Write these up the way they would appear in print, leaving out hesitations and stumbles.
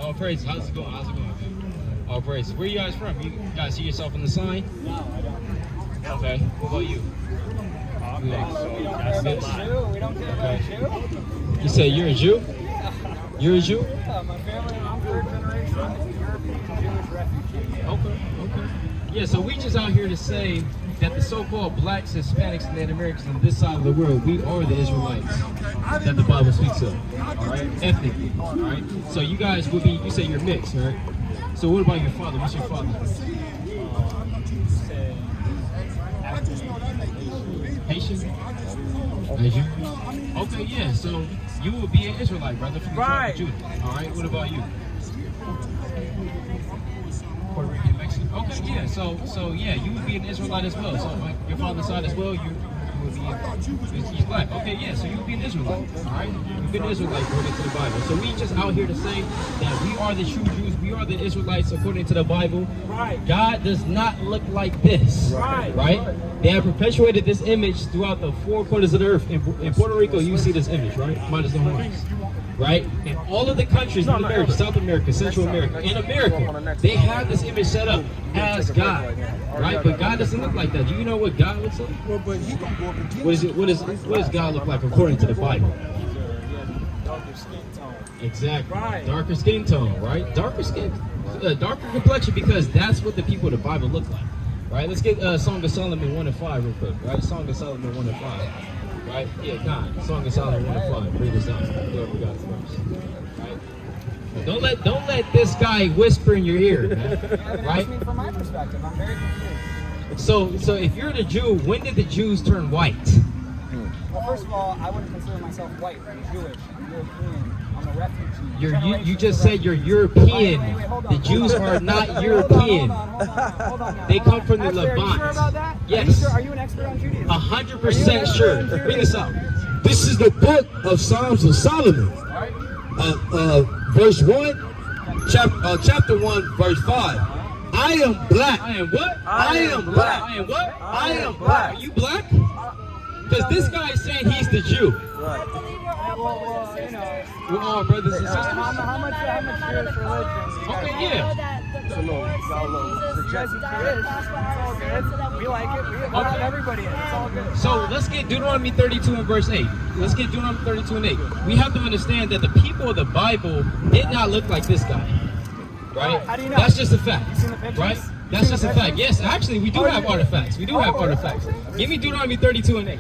All praise. How's it going? How's it going? All praise. Where you guys from? You guys see yourself in the sign? No, I don't. Okay. What about you? We don't care about Jew. You say you're a Jew? Yeah. You're a Jew? Yeah, my family, I'm third generation European Jewish refugee. Okay. Yeah, so we just out here to say that the so-called blacks, Hispanics, and Native Americans on this side of the world, we are the Israelites that the Bible speaks of, all right, ethnically, all right? So you guys would be, you say you're mixed, right? So what about your father? What's your father? Haitian? Nigerian? Okay, yeah, so you would be an Israelite, brother, from the tribe of Judah, all right? What about you? Puerto Rican, Mexican. Okay, yeah. So yeah, you would be an Israelite as well. So like your father's side as well, you would be. He's black. Okay, yeah. So you would be an Israelite. All right, you've been an Israelite according to the Bible. So we just out here to say that we are the true Jews. We are the Israelites according to the Bible. Right. God does not look like this. Right. Right. They have perpetuated this image throughout the four corners of the earth. In Puerto Rico, you see this image, right? Minus the horns. Right? In all of the countries in America, South America, Central America, in America, they have this image set up as God. Right? But God doesn't look like that. Do you know what God looks like? What does God look like according to the Bible? Darker skin tone. Exactly. Right. Darker skin tone, right? Darker skin, darker complexion, because that's what the people of the Bible look like. Right? Let's get Song of Solomon 1 and 5 real quick. Right? Song of Solomon 1 and 5. Right? Yeah, God. Song of Solomon 1 and 5. Read this down. Whoever got it first. Right? Don't let this guy whisper in your ear, man. Right? From my perspective, I'm very confused. So if you're the Jew, when did the Jews turn white? Well, first of all, I wouldn't consider myself white. I'm Jewish. I'm European. I'm a refugee. You just said you're European. The Jews are not European. Hold on now. They come from the Are you Levant. sure about that? Yes. Are you an expert on Judaism? 100% sure. Bring this up. This is the book of Psalms of Solomon. Verse 1, chapter 1, verse 5. I am black. I am what? I am black. I am what? I am black. Are you black? Because this guy is saying he's the Jew. Well, you know. We're all brothers and sisters. How much Jewish religion? Okay, yeah. We like it. We have everybody in it. It's all good. So let's get Deuteronomy 32 and verse 8. Let's get Deuteronomy 32 and 8. We have to understand that the people of the Bible did not look like this guy. Right? How do you know? That's just a fact. You seen the pictures? Right? That's just a fact. Yes, actually, we do have artifacts. We do have artifacts. Give me Deuteronomy 32 and 8.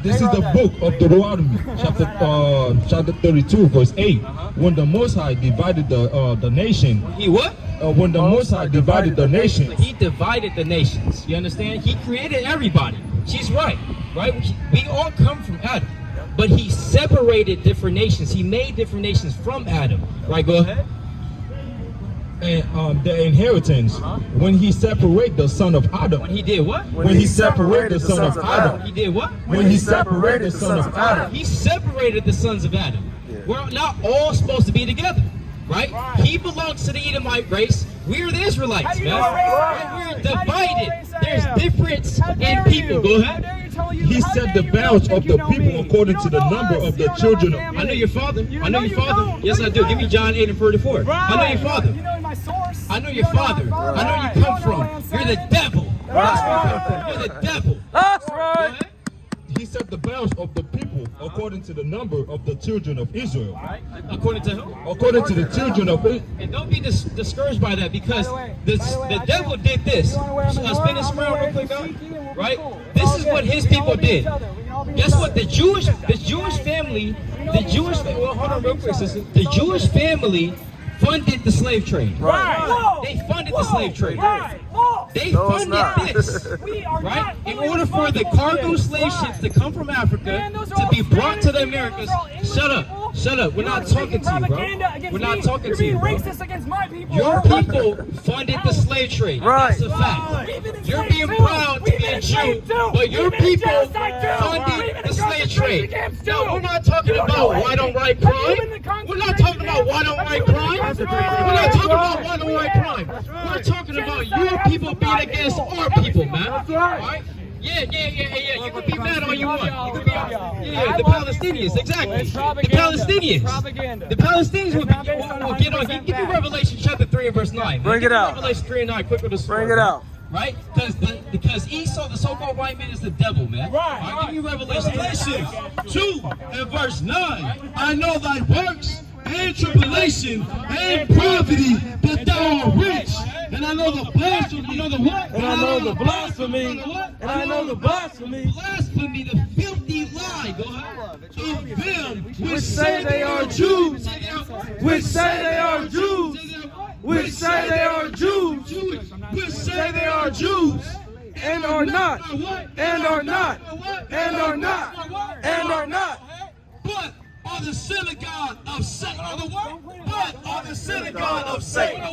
This is the book of Deuteronomy, chapter 32, verse 8. When the Most High divided the nation. He what? When the Most High divided the nation. He divided the nations. You understand? He created everybody. She's right. Right? We all come from Adam. But he separated different nations. He made different nations from Adam. Right? Go ahead. And the inheritance, when he separated the son of Adam. When he did what? When he separated the son of Adam. He did what? When he separated the son of Adam. He separated the sons of Adam. We're not all supposed to be together, right? He belongs to the Edomite race. We're the Israelites, man. We're divided. There's difference in people. Go ahead. He set the bounds of the people according to the number of the children. I know your father. I know your father. Yes, I do. Give me John 8 and 34. I know your father. You know my source. I know your father. I know you come from. You're the devil. That's where you come from. You're the devil. That's right. He set the bounds of the people according to the number of the children of Israel. According to who? According to the children of Israel. And don't be discouraged by that, because the devil did this. Spin this around real quick, guys. Right? This is what his people did. Guess what? The Jewish family, well, hold on real quick, sister. The Jewish family funded the slave trade. Right. They funded the slave trade. They funded this, right? In order for the cargo slave ships to come from Africa to be brought to the Americas. Shut up. Shut up. We're not talking to you, bro. We're not talking to you, bro. Your people funded the slave trade. That's a fact. You're being proud to be a Jew, but your people funded the slave trade. No, we're not talking about white on white crime. We're not talking about white on white crime. We're not talking about white on white crime. We're talking about your people being against our people, man. Right? Yeah. You can be mad all you want. You can be, the Palestinians, exactly. The Palestinians. The Palestinians will get on. He and verse 9. Bring it out. Revelation 3 and 9, quick with the sword. Bring it out. Right? Because Esau, the so-called white man, is the devil, man. Right. Give me Revelation 2 and verse 9. I know thy works and tribulation and poverty, but thou art rich. And I know the blasphemy. You know the what? And I know the blasphemy. And I know the blasphemy. Blasphemy, the filthy lie. Go ahead. Of them Which say they are Jews. Which say they are Jews. Which say they are Jews. Which say they are Jews. And are not. And are not. And are not. And are not. But are the synagogue of Satan. But are the synagogue of Satan.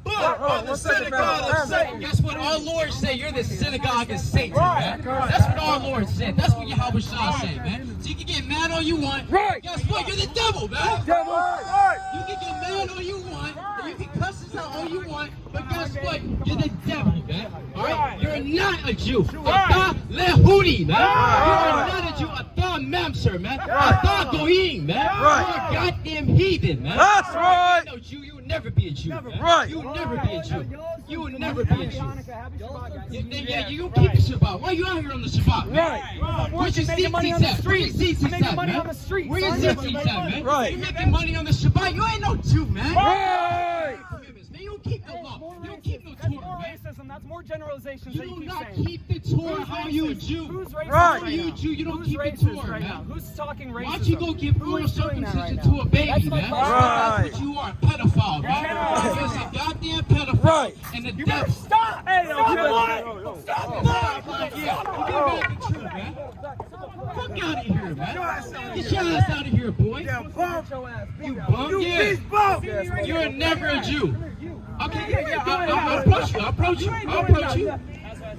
But are the synagogue of Satan. Guess what our Lord said? You're the synagogue of Satan, man. That's what our Lord said. That's what Yahweh Shah said, man. So you can get mad all you want. Right. Guess what? You're the devil, man. Devil. You can get mad all you want. You can cuss us out all you want. But guess what? You're the devil, man. All right? You're not a Jew. Atah lehudi, man. You're not a Jew. Atah mamser, man. Atah goyim, man. Right. You're a goddamn heathen, man. That's right. No Jew. You would never be a Jew, man. Right. You would never be a Jew. You would never be a Jew. Yeah, you don't keep the Shabbat. Why are you out here on the Shabbat, man? Right. Where's your seats at? Where your seats at, man? Where your seats at, man? Right. You're making money on the Shabbat. You ain't no Jew, man. Right. Man, you don't keep the law. You don't keep no Torah, man. That's more generalizations You that you do keep not saying. keep the Torah. How are you a Jew? Who's racist Right. How are you a Jew? You don't keep the racist Torah, right now? man. Who's talking racism? Why don't you go give oral Who's doing that circumcision right to now? a baby, That's my man? question. Right. That's what you are, a pedophile, man. You're a goddamn pedophile. Right. And the devil. Stop! Hey, Fuck out of here, man. Get your ass out of here, boy. You bum? Yeah. You're never a Jew. Okay, yeah. I'll approach you. I'll approach you. I'll approach you.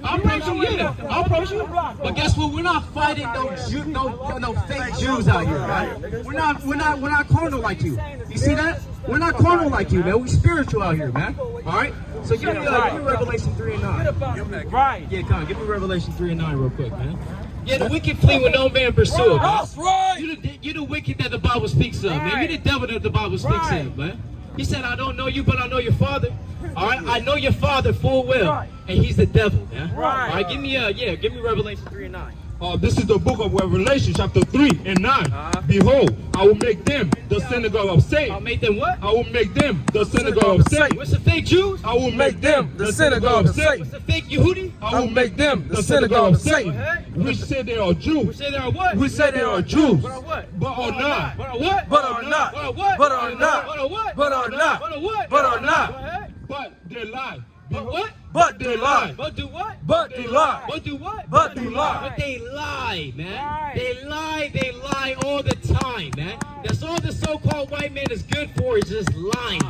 I'll approach you, yeah. I'll approach you. But guess what? We're not fighting no fake Jews out here, man. We're not carnal like you. You see that? We're not carnal like you, man. We spiritual out here, man. All right. So give me Revelation 3 and 9. Right. Yeah, come on. Give me Revelation 3 and 9 real quick, man. Yeah, the wicked flee when no man pursue it, man. That's right. You're the wicked that the Bible speaks of, man. You're the devil that the Bible speaks of, man. He said, I don't know you, but I know your father. All right, I know your father full well, and he's the devil, man. Right. All right, give me Revelation 3 and 9. This is the book of Revelation, chapter 3 and 9. Behold, I will make them the synagogue of Satan. I'll make them what? I will make them the synagogue of Satan. What's the fake Jews? I will make them the synagogue of Satan. What's the fake Yehudi? I will make them the synagogue of Satan. Go Which say they are Jews. We say they are what? We say they are Jews. But are what? But are not. But are what? But are not. But are what? But are not. But are what? But are not. But are what? But are not. Go ahead. But they lie. But what? But they lie. But do what? But they lie. But do what? But they lie. But they lie, man. They lie all the time, man. That's all the so-called white man is good for, is just lying.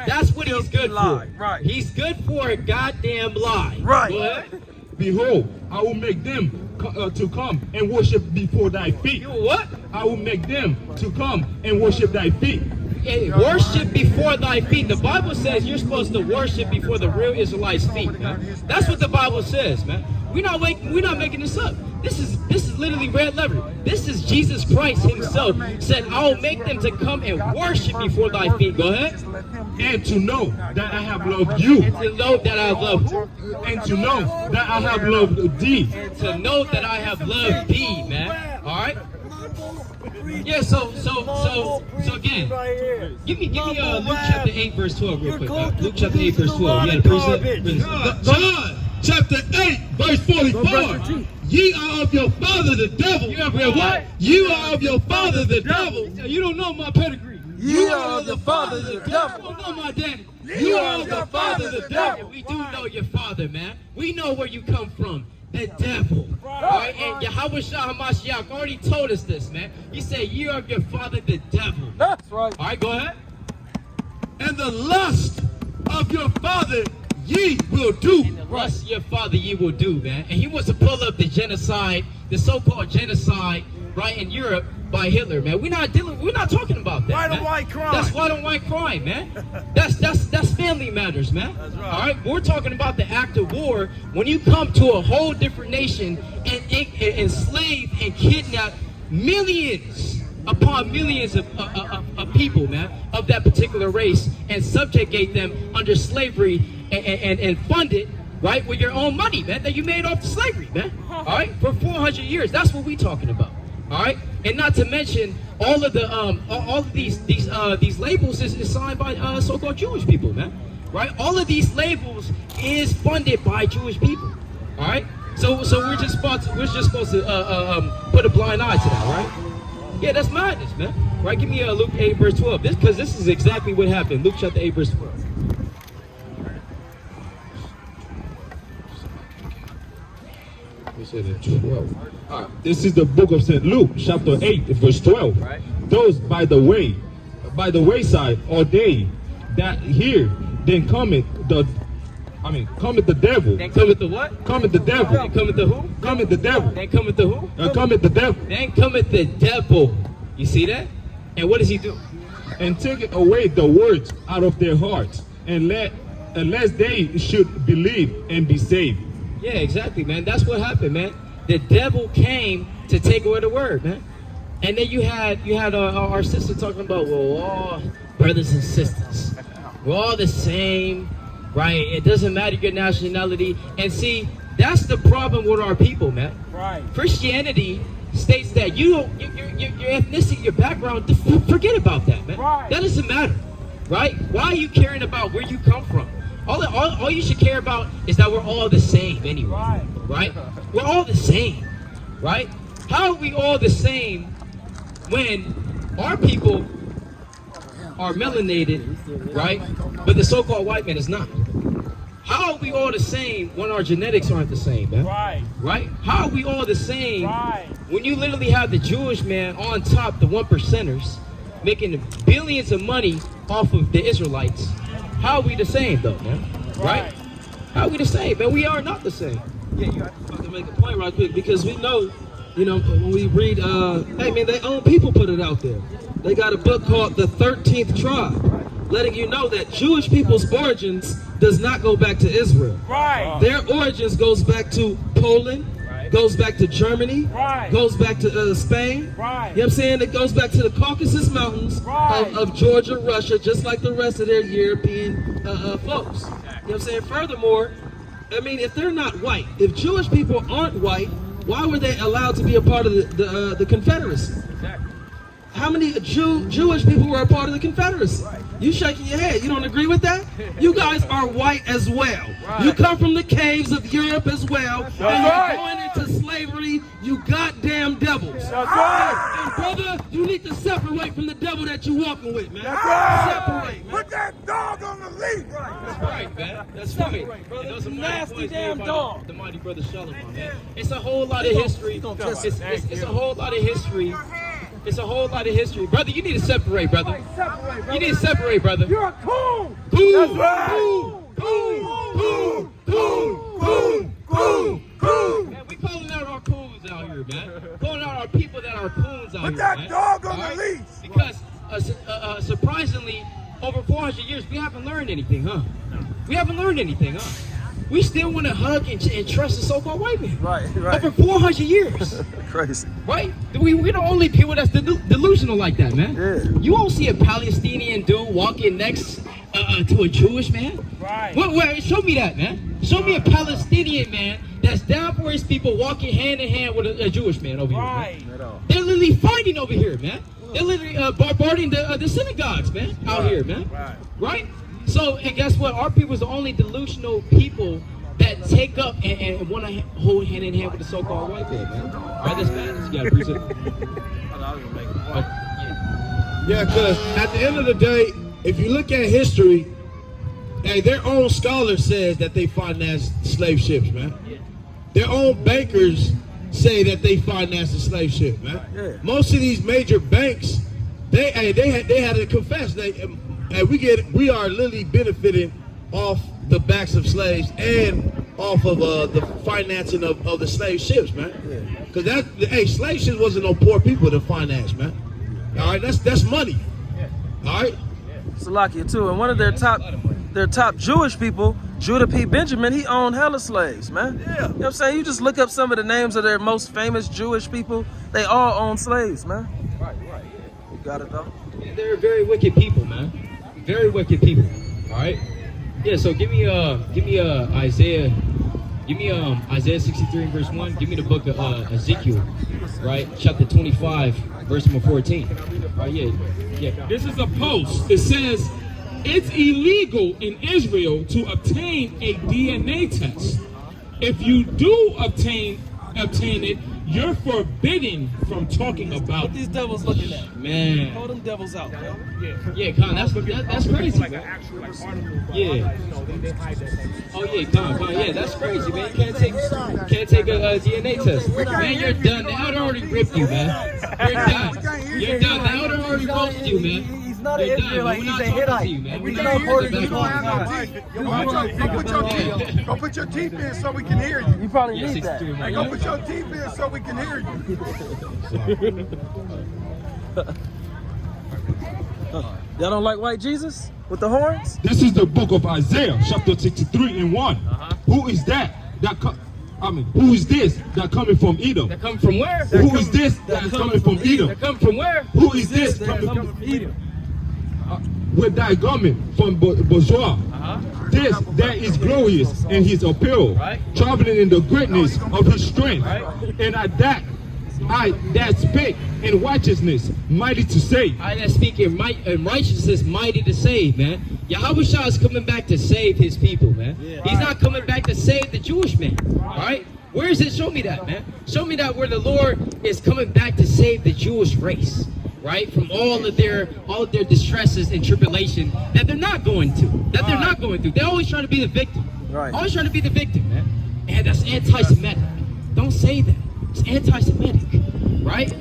That's what he's good for. Right. He's good for a goddamn lie. Right. Go ahead. Behold, I will make them to come and worship before thy feet. You what? I will make them to come and worship thy feet. And worship before thy feet. The Bible says you're supposed to worship before the real Israelites' feet, man. That's what the Bible says, man. We're not making this up. This is literally red letter. This is Jesus Christ himself said, I'll make them to come and worship before thy feet. Go ahead. And to know that I have loved you. And to know that I have loved you. And to know that I have loved thee. And to know that I have loved thee, man. All right. Yeah. So again, give me Luke chapter 8 verse 12 real quick. Luke chapter 8 verse 12. Yeah, the John chapter 8 verse 44. Ye are of your father the devil. You have your what? You are of your father the devil. You don't know my pedigree. You are of the father the You devil. don't know my daddy. You are of the father the devil. We do know your father, man. We know where you come from. The devil. Alright, and Yahweh Shah HaMashiach already told us this, man. He said, you are of your father the devil. That's right. Alright, go ahead. And the lust of your father ye will do. And the lust of your father ye will do, man. And he wants to pull up the genocide, the so-called genocide, right, in Europe by Hitler, man. We're not talking about that. White on white crime. That's white on white crime, man. That's family matters, man. That's right. All right, we're talking about the act of war when you come to a whole different nation and enslave and kidnap millions upon millions of people, man, of that particular race, and subjugate them under slavery and fund it, right, with your own money, man, that you made off the slavery, man. All right, for 400 years. That's what we talking about. All right, and not to mention all of the all of these labels is signed by so-called Jewish people, man. Right, all of these labels is funded by Jewish people. All right, so we're just supposed to put a blind eye to that, right? Yeah, that's madness, man. Right, give me Luke 8 verse 12. Because this is exactly what happened. Luke chapter 8 verse 12. We said it 12. This is the book of St. Luke, chapter 8, verse 12. Right. Those by the wayside are they that hear, then cometh the devil. Then cometh the what? Cometh the devil. Then cometh the who? Cometh the devil. Then cometh the who? Cometh the devil. Then cometh the devil. You see that? And what does he do? And take away the words out of their hearts, unless they should believe and be saved. Yeah, exactly, man. That's what happened, man. The devil came to take away the word, man. And then you had our sister talking about, well, all brothers and sisters, we're all the same, right? It doesn't matter your nationality. And see, that's the problem with our people, man. Right. Christianity states that your ethnicity, your background, forget about that, man. Right. That doesn't matter, right? Why are you caring about where you come from? All you should care about is that we're all the same anyway, right? We're all the same, right? How are we all the same when our people are melanated, right? But the so-called white man is not. How are we all the same when our genetics aren't the same, man? Right? How are we all the same when you literally have the Jewish man on top, the 1%ers, making billions of money off of the Israelites? How are we the same, though, man? Right? How are we the same, man? We are not the same. Yeah, you have to make a point right quick, because we know, you know, when we read, hey man, their own people put it out there. They got a book called The 13th Tribe, letting you know that Jewish people's origins does not go back to Israel. Right. Their origins goes back to Poland, goes back to Germany, goes back to Spain. You know what I'm saying? It goes back to the Caucasus Mountains of Georgia, Russia, just like the rest of their European folks. You know what I'm saying? Furthermore, I mean, if they're not white, if Jewish people aren't white, why were they allowed to be a part of the Confederacy? How many Jewish people were a part of the Confederacy? You shaking your head. You don't agree with that? You guys are white as well. You come from the caves of Europe as well. And you're going into slavery, you goddamn devils. And brother, you need to separate from the devil that you're walking with, man. Separate, man. Put that dog on the leash. That's right, man. That's right. And those are Nasty damn dog. The mighty brother Shalom, man. It's a whole lot of history. It's a whole lot of history. It's a whole lot of history. Brother, you need to separate, brother. You need to separate, brother. You're a coon. Coon. That's right. Coon. Man, we calling out our coons out here, man. Calling out our people that are coons out here, Put that man. dog on All the right? leash. Because surprisingly, over 400 years, we haven't learned anything, huh? We haven't learned anything, huh? We still want to hug and trust the so-called white man. Right. Over 400 years. Crazy. Right? We're the only people that's delusional like that, man. Yeah. You won't see a Palestinian dude walking next to a Jewish man. Right. Where, show me that, man. Show me a Palestinian man that's down for his people walking hand in hand with a Jewish man over here. Man. They're literally fighting over here, man. They're literally bombarding the synagogues, man, out here, man. Right? So, and guess what? Our people is the only delusional people that take up and want to hold hand in hand with the so-called white man, man. Right? That's bad. You gotta appreciate it. Yeah, because at the end of the day, if you look at history, hey, their own scholar says that they financed slave ships, man. Their own bankers say that they financed the slave ship, man. Most of these major banks, they had to confess we are literally benefiting off the backs of slaves and off of the financing of the slave ships, man. Because slave ships wasn't no poor people to finance, man. All right, that's money. All right. Salakia too, and one of their top Jewish people, Judah P. Benjamin, he owned hella slaves, man. You know what I'm saying? You just look up some of the names of their most famous Jewish people, they all own slaves, man. Right. Got it though. Yeah, they're very wicked people, man. Very wicked people. All right. Yeah. So give me Isaiah. Give me Isaiah 63 and verse 1. Give me the book of Ezekiel, right? Chapter 25, verse number 14. Yeah. This is a post. It says, it's illegal in Israel to obtain a DNA test. If you do obtain it, you're forbidden from talking about What these devils looking at? Man. Hold them devils out, man. Yeah, Con, that's crazy, man. Yeah. Oh yeah, Con, yeah, that's crazy, man. You can't take a DNA test. Man, you're done. The elder already ripped you, man. You're done. You're done. The elder already roasted you, man. He's not an Israelite, he's a Hittite. We don't support him. Go put your teeth in so we can hear you. You probably need that. Go put your teeth in so we can hear you. Y'all don't like white Jesus with the horns? This is the book of Isaiah, chapter 63 and 1. Who is that? Who is this that coming from Edom? That come from where? Who is this that is coming from Edom? That come from where? Who is this coming from Edom? With thy garment from bourgeois. This that is glorious in his apparel, traveling in the greatness of his strength, and that speak in righteousness, mighty to save. I that speak in righteousness, mighty to save, man. Yahweh Shah is coming back to save his people, man. He's not coming back to save the Jewish man. All right? Where is it? Show me that, man. Show me that where the Lord is coming back to save the Jewish race, right? From all of their distresses and tribulation that they're not going to, they're not going through. They're always trying to be the victim. Right. Always trying to be the victim, man. And that's anti-Semitic. Don't say that. It's anti-Semitic, right?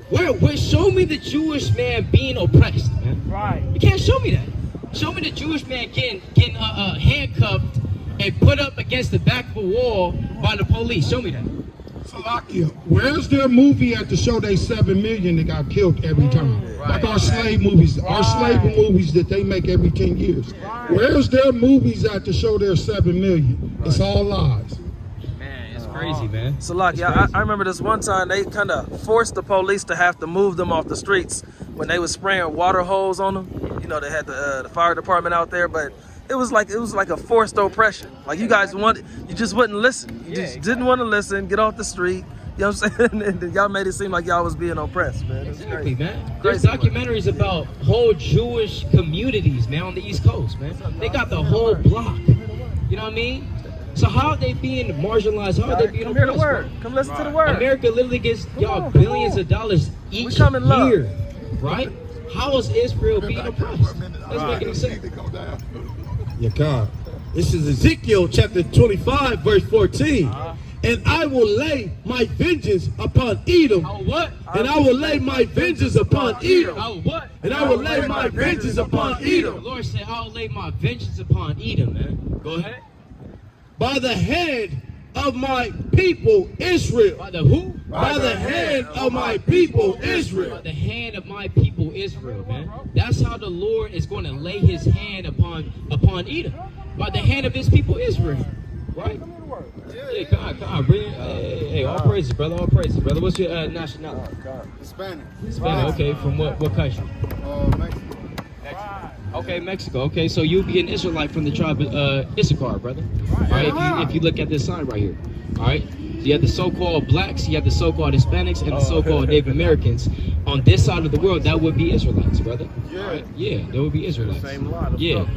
Where show me the Jewish man being oppressed, man. Right. You can't show me that. Show me the Jewish man getting handcuffed and put up against the back of a wall by the police. Show me that. Salakia, where's their movie at to show they 7 million that got killed every time? Like our slave movies, our slave movies that they make every 10 years. Where's their movies at to show their 7 million? It's all lies. Man, it's crazy, man. Salakia, I remember this one time they kind of forced the police to have to move them off the streets when they was spraying water hose on them. You know, they had the fire department out there, but it was like a forced oppression. Like you guys you just wouldn't listen. You just didn't want to listen. Get off the street. You know what I'm saying? And y'all made it seem like y'all was being oppressed, man. Exactly, man. There's documentaries about whole Jewish communities, man, on the East Coast, man. They got the whole block. You know what I mean? So how are they being marginalized? How are they being oppressed? Come hear the word. Come listen to the word. America literally gets y'all billions of dollars each year, right? How is Israel being oppressed? Doesn't make any sense. Yeah, God. This is Ezekiel chapter 25, verse 14. And I will lay my vengeance upon Edom. What? And I will lay my vengeance upon Edom. What? And I will lay my vengeance upon Edom. The Lord said, I will lay my vengeance upon Edom, man. Go ahead. By the hand of my people Israel. By the who? By the hand of my people Israel. By the hand of my people Israel, man. That's how the Lord is going to lay his hand upon Edom. By the hand of his people Israel. Right? Yeah, come on, bring it. Hey, all praises, brother. All praises, brother. What's your nationality? Hispanic. Hispanic. Okay, from what country? Mexico. Okay, Mexico. Okay, so you'll be an Israelite from the tribe of Issachar, brother. All right, if you look at this sign right here. All right, so you have the so-called blacks, you have the so-called Hispanics, and the so-called Native Americans. On this side of the world, that would be Israelites, brother. Yeah. Right? Yeah, that would be Israelites. Same line of yeah. stuff.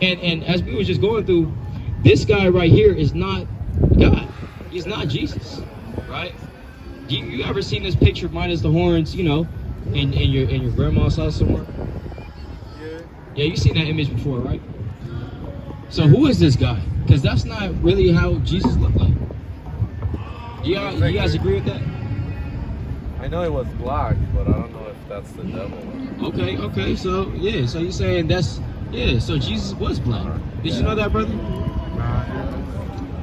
And as we were just going through, this guy right here is not God. He's not Jesus, right? You ever seen this picture minus the horns, you know, in your grandma's house somewhere? Yeah, you've seen that image before, right? So who is this guy? Because that's not really how Jesus looked like. You guys agree with that? I know it was black, but I don't know if that's the devil. Okay. So yeah, so you're saying so Jesus was black. Did you know that, brother?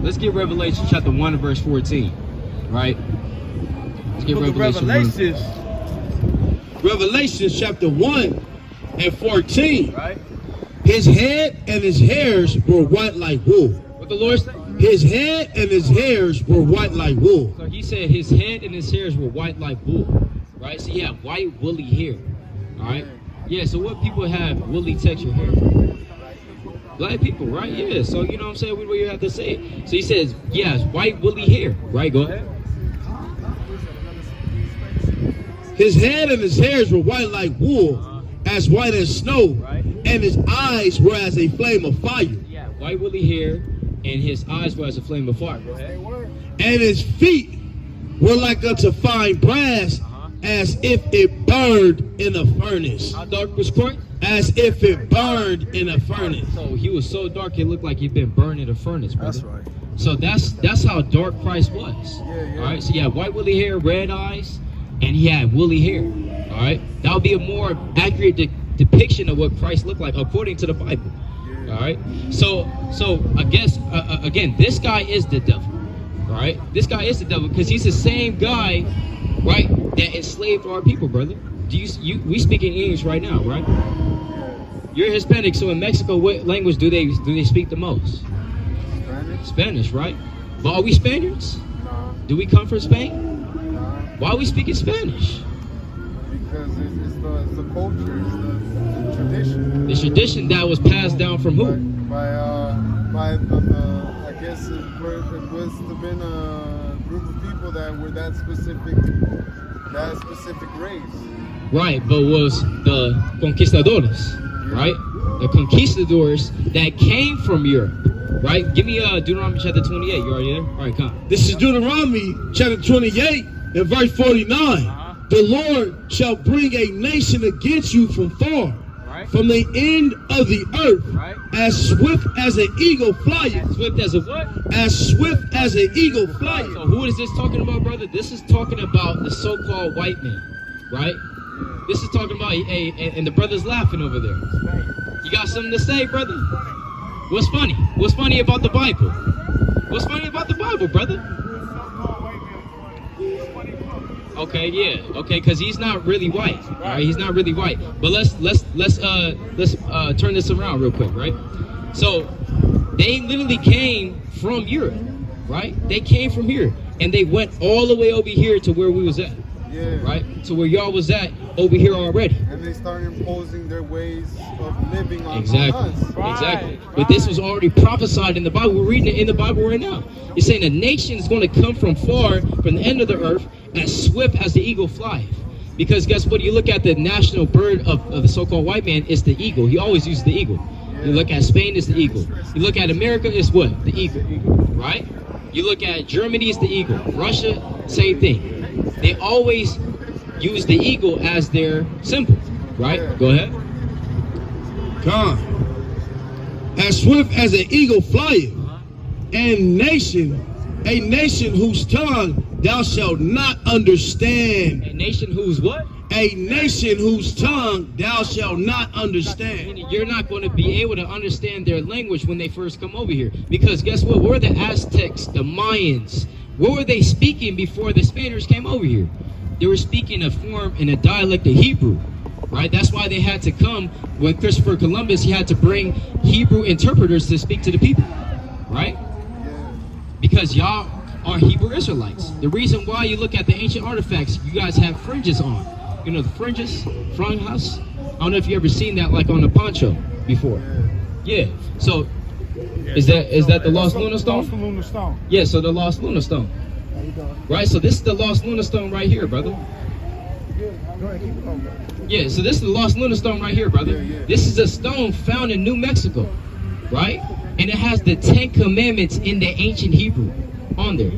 Let's get Revelation chapter 1 verse 14, right? Let's get Revelation chapter 1 and 14. Right? His head and his hairs were white like wool. What the Lord said? His head and his hairs were white like wool. So he said his head and his hairs were white like wool, right? So you have white woolly hair, all right? Yeah, so what people have woolly texture hair? Black people, right? Yeah, so you know what I'm saying? What do you have to say? So he says, yes, white woolly hair, right? Go ahead. His head and his hairs were white like wool, as white as snow, Right. and his eyes were as a flame of fire. Yeah, white woolly hair, and his eyes were as a flame of fire. Go ahead. And his feet were like unto fine brass, as if it burned in a furnace. How dark was Christ? As if it burned in a furnace. So he was so dark it looked like he'd been burned in a furnace, brother. That's right. So that's how dark Christ was. All right. So you have white woolly hair, red eyes, and he had woolly hair. All right. That would be a more accurate depiction of what Christ looked like according to the Bible. All right. So I guess again, this guy is the devil. All right. This guy is the devil because he's the same guy, right, that enslaved our people, brother. We speak in English right now, right? You're Hispanic, so in Mexico, what language do they speak the most? Spanish, right? But are we Spaniards? No. Do we come from Spain? No. Why are we speaking Spanish? Because it's the culture, it's the tradition. The tradition that was passed down from who? By the I guess it was been a group of people that were that specific race. Right, but was the conquistadores, right? The conquistadors that came from Europe, right? Give me Deuteronomy chapter 28. You already there? All right, come. This is Deuteronomy chapter 28 and verse 49. The Lord shall bring a nation against you from far, Right. from the end of the earth, Right. as swift as an eagle flyeth. Swift as a what? As swift as an eagle flyeth. So who is this talking about, brother? This is talking about the so-called white man, right? This is talking about and the brother's laughing over there. You got something to say, brother? What's funny? What's funny about the Bible? What's funny about the Bible, brother? Okay, yeah, okay, because he's not really white, all right? He's not really white. But let's turn this around real quick, right? So they literally came from Europe, right? They came from here, and they went all the way over here to where we was at, right? To where y'all was at over here already. And they started imposing their ways of living on Exactly. us. Exactly. But this was already prophesied in the Bible. We're reading it in the Bible right now. It's saying a nation is going to come from far, from the end of the earth, as swift as the eagle flieth. Because guess what? You look at the national bird of the so-called white man, it's the eagle. He always uses the eagle. You look at Spain, it's the eagle. You look at America, it's what? The eagle. Right? You look at Germany, it's the eagle. Russia, same thing. They always use the eagle as their symbol. Right? Go ahead. God. As swift as an eagle flyeth, and a nation whose tongue thou shalt not understand. A nation whose what? A nation whose tongue thou shalt not understand. You're not going to be able to understand their language when they first come over here. Because guess what? Where were the Aztecs, the Mayans? What were they speaking before the Spaniards came over here? They were speaking a form in a dialect of Hebrew. Right? That's why they had to come, when Christopher Columbus, he had to bring Hebrew interpreters to speak to the people. Right? Because y'all are Hebrew Israelites. The reason why you look at the ancient artifacts, you guys have fringes on. You know the fringes? Franjas? I don't know if you ever seen that like on a poncho before. Yeah. So is that the lost lunar stone? Yeah, so the lost lunar stone. Right? So this is the lost lunar stone right here, brother. Yeah, so this is the lost lunar stone right here, brother. This is a stone found in New Mexico, right? And it has the 10 commandments in the ancient Hebrew on there.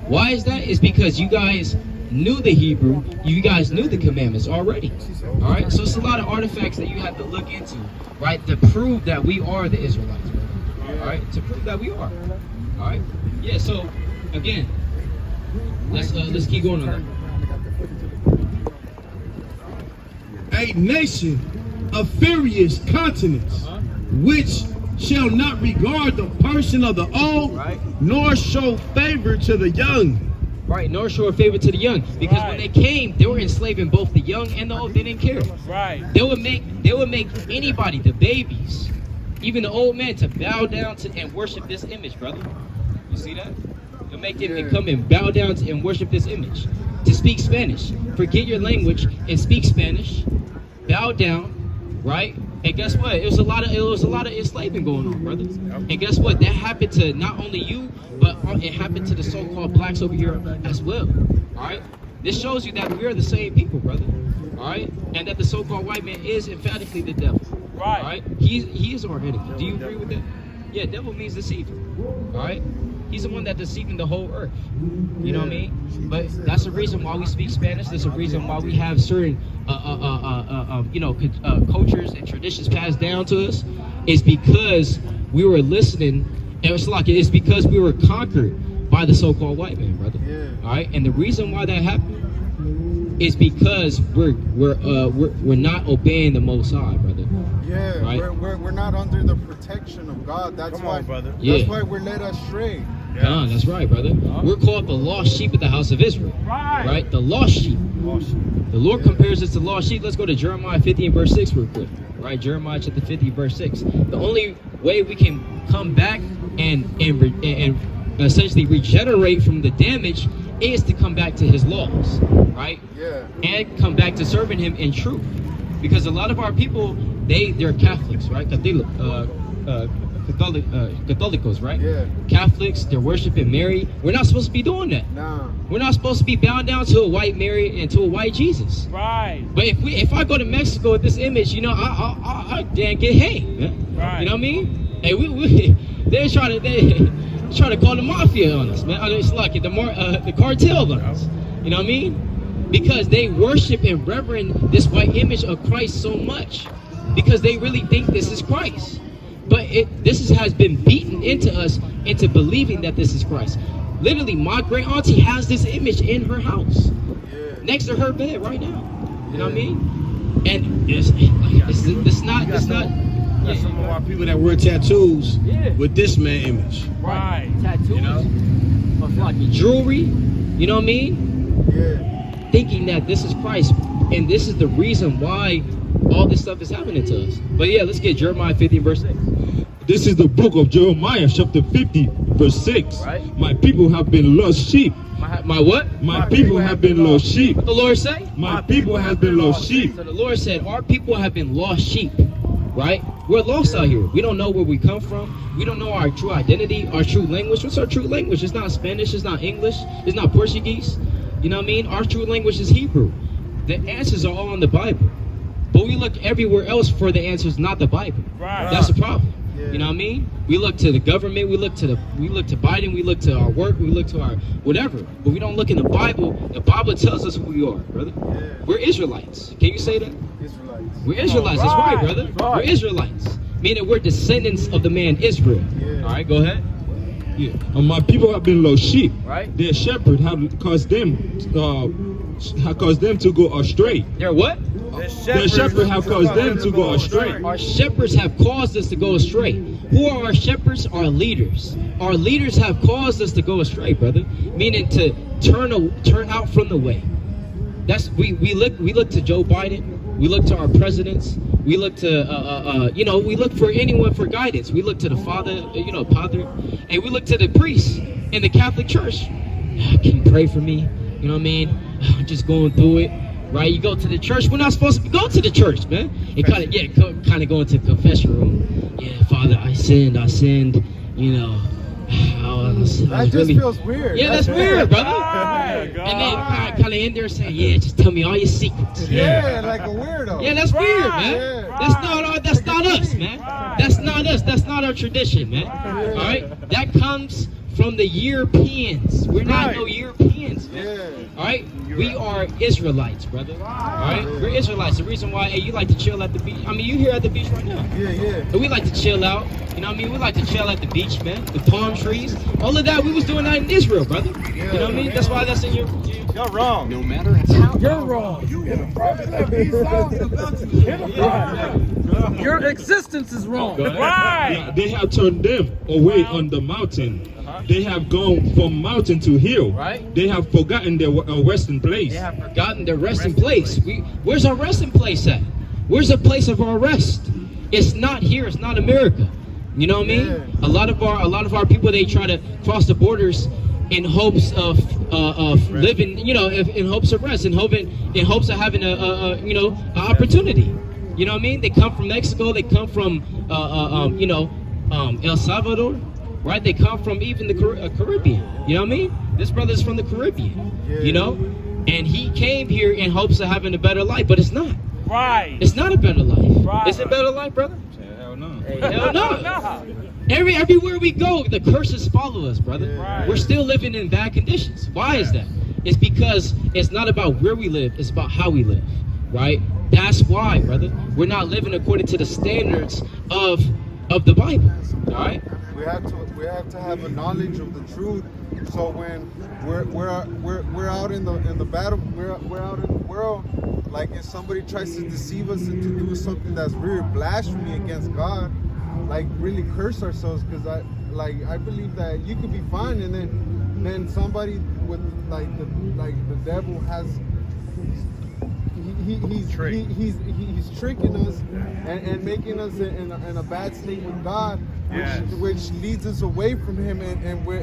Why is that? It's because you guys knew the Hebrew, you guys knew the commandments already. All right, so it's a lot of artifacts that you have to look into, right, to prove that we are the Israelites, brother. All right, to prove that we are. All right, yeah. So again, let's keep going on that. A nation of furious continents, which shall not regard the person of the old, nor show favor to the young. Right, nor show favor to the young. Because when they came, they were enslaving both the young and the old. They didn't care. Right. They would make anybody, the babies, even the old men, to bow down to and worship this image, brother. You see that? The make them and come and bow down and worship this image. To speak Spanish. Forget your language and speak Spanish. Bow down, right? And guess what? It was a lot of enslavement going on, brothers. And guess what? That happened to not only you, but it happened to the so-called blacks over here as well. All right. This shows you that we are the same people, brother. All right, and that the so-called white man is emphatically the devil. Right. All right. He is our enemy. Do you agree with that? Yeah. Devil means deceiver. All right. He's the one that deceiving the whole earth. You know what I mean? But that's the reason why we speak Spanish. That's the reason why we have certain, cultures and traditions passed down to us. Is because we were listening, and it's because we were conquered by the so-called white man, brother. Yeah. All right, and the reason why that happened is because we're not obeying the Most High, brother. Yeah, right? we're not under the protection of God. That's why, brother. That's why we're led astray. Yeah, that's right, brother. We're called the lost sheep of the house of Israel. Right? The lost sheep. The Lord compares us to lost sheep. Let's go to Jeremiah 50 and verse 6 real quick. Right? Jeremiah chapter 50 verse 6. The only way we can come back and essentially regenerate from the damage is to come back to his laws. Right? Yeah. And come back to serving him in truth. Because a lot of our people, they're Catholics, right? Catholicos, right? Yeah. Catholics, they're worshiping Mary. We're not supposed to be doing that. No. We're not supposed to be bound down to a white Mary and to a white Jesus. Right. But if I go to Mexico with this image, you know, I damn get hanged, man. Right. You know what I mean? And they try to call the mafia on us, man. It's like the cartel on us. You know what I mean? Because they worship and reverend this white image of Christ so much, because they really think this is Christ. But this has been beaten into us into believing that this is Christ. Literally, my great auntie has this image in her house, next to her bed right now. You know what I mean? And it's not. There's some of our people that wear tattoos with this man image. Right. Tattoos. You know, like jewelry. You know what I mean? Yeah. Thinking that this is Christ, and this is the reason why all this stuff is happening to us. But yeah, let's get Jeremiah 50 verse 6. This is the book of Jeremiah chapter 50 verse 6. Right. My people have been lost sheep. My what? My people have been lost sheep. What the Lord say? My people have been lost sheep. So the Lord said, our people have been lost sheep. Right? We're lost out here. We don't know where we come from. We don't know our true identity, our true language. What's our true language? It's not Spanish. It's not English. It's not Portuguese. You know what I mean? Our true language is Hebrew. The answers are all in the Bible. But we look everywhere else for the answers, not the Bible. Right. That's the problem. Yeah. You know what I mean? We look to the government, we look to Biden, we look to our work, we look to our whatever. But we don't look in the Bible. The Bible tells us who we are, brother. Yeah. We're Israelites. Can you say that? Israelites. We're Israelites. That's right, brother. Right. We're Israelites. Meaning we're descendants of the man Israel. Yeah. All right, go ahead. Yeah. My people have been lost sheep. Right. Their shepherd have caused them to go astray. Their what? Their shepherd have caused them to go astray. Our shepherds have caused us to go astray. Who are our shepherds? Our leaders. Our leaders have caused us to go astray, brother. Meaning to turn out from the way. That's we look to Joe Biden. We look to our presidents. We look to we look for anyone for guidance. We look to the Father, Padre, and we look to the priests in the Catholic Church. Can you pray for me? You know what I mean? I'm just going through it. Right? You go to the church. We're not supposed to go to the church, man. It kind of go into the confession room. Yeah, Father, I sinned. You know. That just feels weird. Yeah, that's weird, brother. And then kind of in there saying, yeah, just tell me all your secrets. Yeah, like a weirdo. Yeah, that's weird, man. Yeah. That's not us, man. That's not us. That's not our tradition, man. All right? That comes from the Europeans. We're not no Europeans, man. Yeah. All right? We are Israelites, brother. All right? We're Israelites. The reason why, you like to chill at the beach. I mean, you here at the beach right now. Yeah. And we like to chill out. You know what I mean? We like to chill at the beach, man. The palm trees. All of that, we was doing that in Israel, brother. You know what I mean? That's why that's in your... You're wrong. No matter how... You're wrong. Your existence is wrong. Right. Yeah, they have turned them away on the mountain. They have gone from mountain to hill. Right. They have forgotten their resting place. They have forgotten their resting place. Where's our resting place at? Where's the place of our rest? It's not here. It's not America. You know what I mean? A lot of our people, they try to cross the borders in hopes of living, you know, in hopes of rest, in hopes of having an opportunity. You know what I mean? They come from Mexico. They come from El Salvador, right? They come from even the Caribbean. You know what I mean? This brother's from the Caribbean. You know, and he came here in hopes of having a better life, but it's not. Right. It's not a better life. Right. Is it a better life, brother? Hell no. Hell no. Everywhere we go, the curses follow us, brother. Right. We're still living in bad conditions. Why is that? It's because it's not about where we live, it's about how we live, right? That's why, brother. We're not living according to the standards of the Bible. All right? We have to have a knowledge of the truth. So when we're out in the battle, we're out in the world. Like if somebody tries to deceive us into doing something that's really blasphemy against God, like really curse ourselves, because I believe that you could be fine, and then somebody with the devil has he's tricking us and making us in a bad state with God, which leads us away from Him, and we're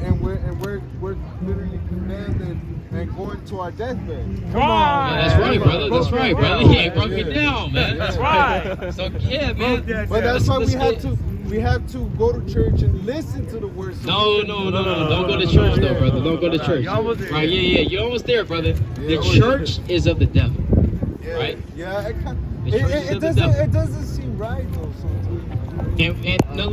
literally condemned and going to our deathbed. Come on. Yeah, that's right, brother. That's right, brother. Yeah, broke it down, man. That's right. So yeah, man. But that's why we have to go to church and listen to the words. No. Don't go to church, though, brother. Don't go to church. Right? Yeah. You're almost there, brother. The church is of the devil. Right? Yeah, it doesn't seem right though sometimes. And no.